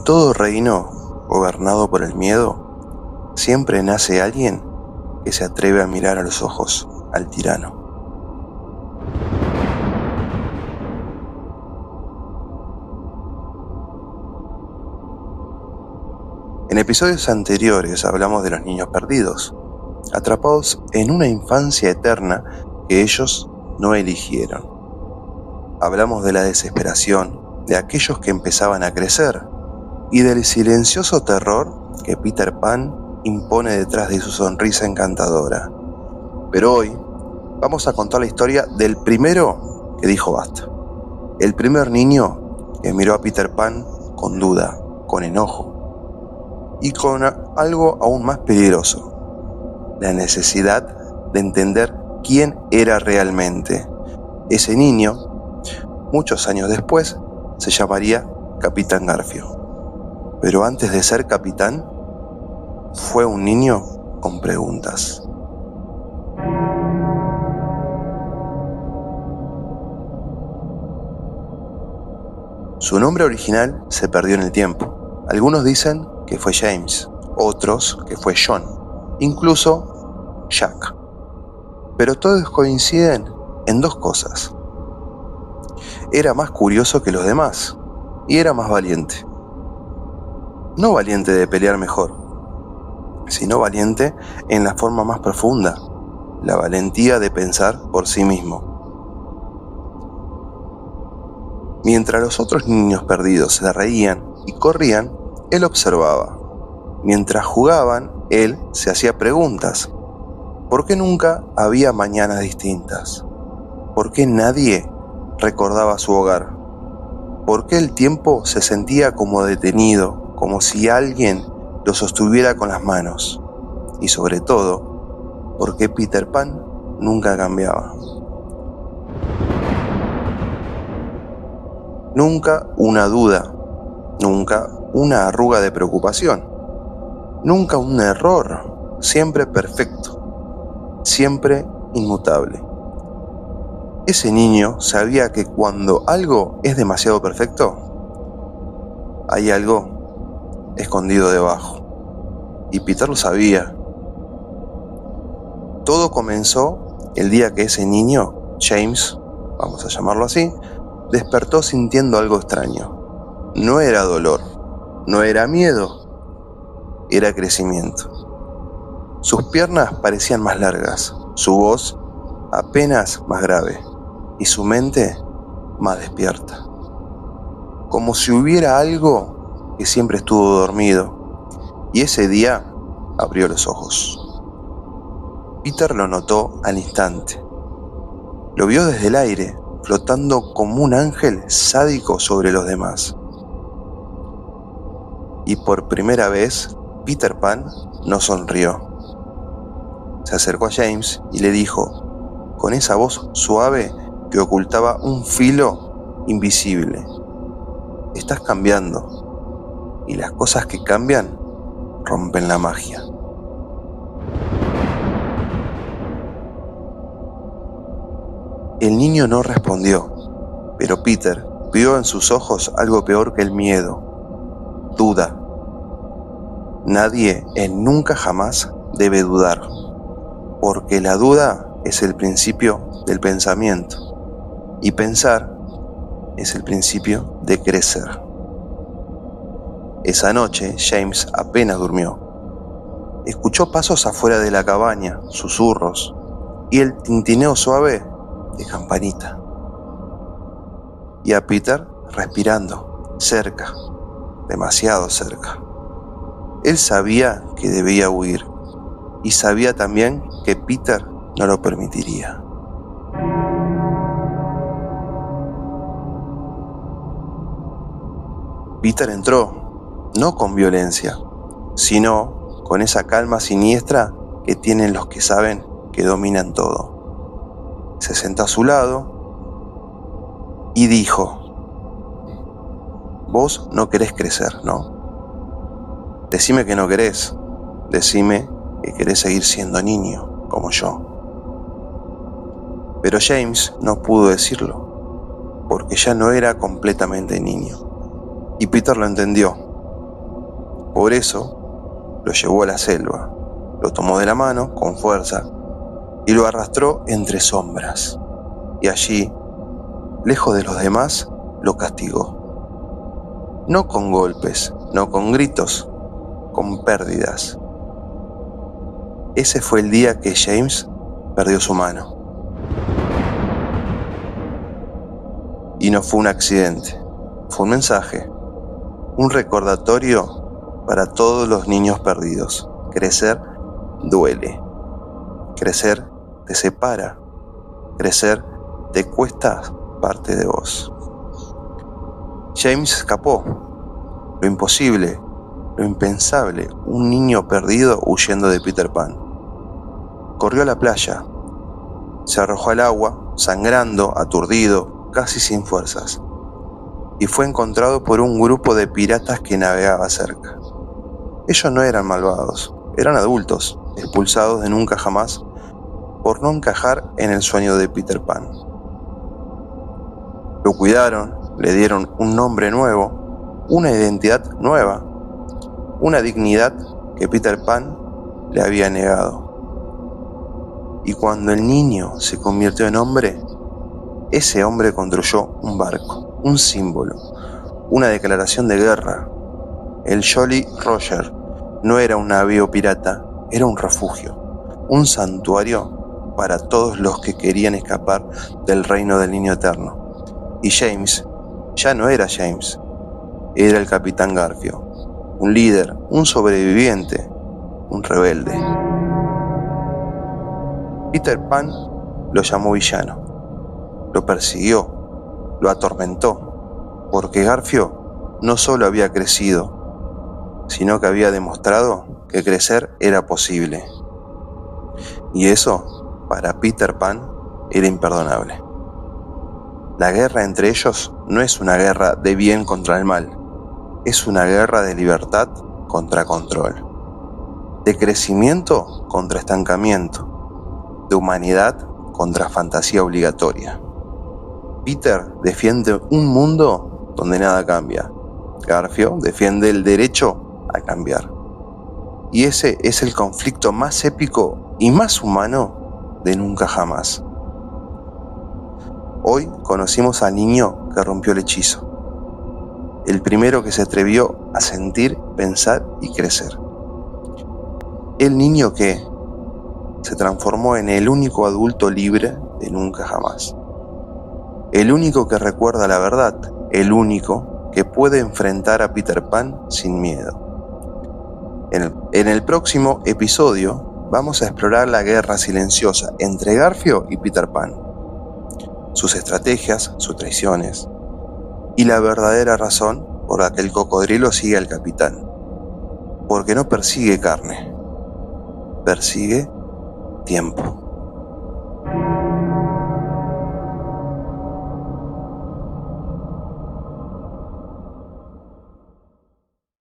En todo reino gobernado por el miedo, siempre nace alguien que se atreve a mirar a los ojos al tirano. En episodios anteriores hablamos de los niños perdidos, atrapados en una infancia eterna que ellos no eligieron. Hablamos de la desesperación de aquellos que empezaban a crecer y del silencioso terror que Peter Pan impone detrás de su sonrisa encantadora. Pero hoy vamos a contar la historia del primero que dijo basta. El primer niño que miró a Peter Pan con duda, con enojo y con algo aún más peligroso: la necesidad de entender quién era realmente. Ese niño, muchos años después, se llamaría Capitán Garfio. Pero antes de ser capitán, fue un niño con preguntas. Su nombre original se perdió en el tiempo. Algunos dicen que fue James, otros que fue John, incluso Jack. Pero todos coinciden en dos cosas: era más curioso que los demás y era más valiente. No valiente de pelear mejor, sino valiente en la forma más profunda, la valentía de pensar por sí mismo. Mientras los otros niños perdidos se reían y corrían, él observaba. Mientras jugaban, él se hacía preguntas. ¿Por qué nunca había mañanas distintas? ¿Por qué nadie recordaba su hogar? ¿Por qué el tiempo se sentía como detenido, como si alguien lo sostuviera con las manos? Y sobre todo, ¿por qué Peter Pan nunca cambiaba? Nunca una duda, nunca una arruga de preocupación, nunca un error, siempre perfecto, siempre inmutable. Ese niño sabía que cuando algo es demasiado perfecto, hay algo escondido debajo. Y Peter lo sabía. Todo comenzó el día que ese niño, James, vamos a llamarlo así, despertó sintiendo algo extraño. No era dolor, no era miedo, era crecimiento. Sus piernas parecían más largas, su voz apenas más grave y su mente más despierta. Como si hubiera algo que siempre estuvo dormido, y ese día abrió los ojos. Peter lo notó al instante. Lo vio desde el aire, flotando como un ángel sádico sobre los demás. Y por primera vez, Peter Pan no sonrió. Se acercó a James y le dijo, con esa voz suave que ocultaba un filo invisible: estás cambiando, y las cosas que cambian rompen la magia. El niño no respondió, pero Peter vio en sus ojos algo peor que el miedo: duda. Nadie en nunca jamás debe dudar, porque la duda es el principio del pensamiento, y pensar es el principio de crecer. Esa noche James apenas durmió. Escuchó pasos afuera de la cabaña, susurros, y el tintineo suave de campanita. Y a Peter respirando, cerca, demasiado cerca. Él sabía que debía huir, y sabía también que Peter no lo permitiría. Peter entró, no con violencia, sino con esa calma siniestra que tienen los que saben que dominan todo. Se sentó a su lado y dijo: vos no querés crecer, ¿no? Decime que no querés, decime que querés seguir siendo niño, como yo. Pero James no pudo decirlo, porque ya no era completamente niño. Y Peter lo entendió. Por eso lo llevó a la selva, lo tomó de la mano con fuerza y lo arrastró entre sombras. Y allí, lejos de los demás, lo castigó. No con golpes, no con gritos, con pérdidas. Ese fue el día que James perdió su mano. Y no fue un accidente, fue un mensaje, un recordatorio para todos los niños perdidos. Crecer duele, crecer te separa, crecer te cuesta parte de vos. James escapó, lo imposible, lo impensable, un niño perdido huyendo de Peter Pan. Corrió a la playa, se arrojó al agua, sangrando, aturdido, casi sin fuerzas, y fue encontrado por un grupo de piratas que navegaba cerca. Ellos no eran malvados, eran adultos, expulsados de Nunca Jamás por no encajar en el sueño de Peter Pan. Lo cuidaron, le dieron un nombre nuevo, una identidad nueva, una dignidad que Peter Pan le había negado. Y cuando el niño se convirtió en hombre, ese hombre construyó un barco, un símbolo, una declaración de guerra. El Jolly Roger no era un navío pirata, era un refugio, un santuario para todos los que querían escapar del reino del niño eterno. Y James ya no era James, era el Capitán Garfio, un líder, un sobreviviente, un rebelde. Peter Pan lo llamó villano. Lo persiguió, lo atormentó, porque Garfio no solo había crecido, sino que había demostrado que crecer era posible. Y eso, para Peter Pan, era imperdonable. La guerra entre ellos no es una guerra de bien contra el mal, es una guerra de libertad contra control, de crecimiento contra estancamiento, de humanidad contra fantasía obligatoria. Peter defiende un mundo donde nada cambia. Garfio defiende el derecho a cambiar. Y ese es el conflicto más épico y más humano de Nunca Jamás. Hoy conocimos al niño que rompió el hechizo. El primero que se atrevió a sentir, pensar y crecer. El niño que se transformó en el único adulto libre de Nunca Jamás. El único que recuerda la verdad, el único que puede enfrentar a Peter Pan sin miedo. En el próximo episodio vamos a explorar la guerra silenciosa entre Garfio y Peter Pan, sus estrategias, sus traiciones y la verdadera razón por la que el cocodrilo sigue al capitán. Porque no persigue carne, persigue tiempo.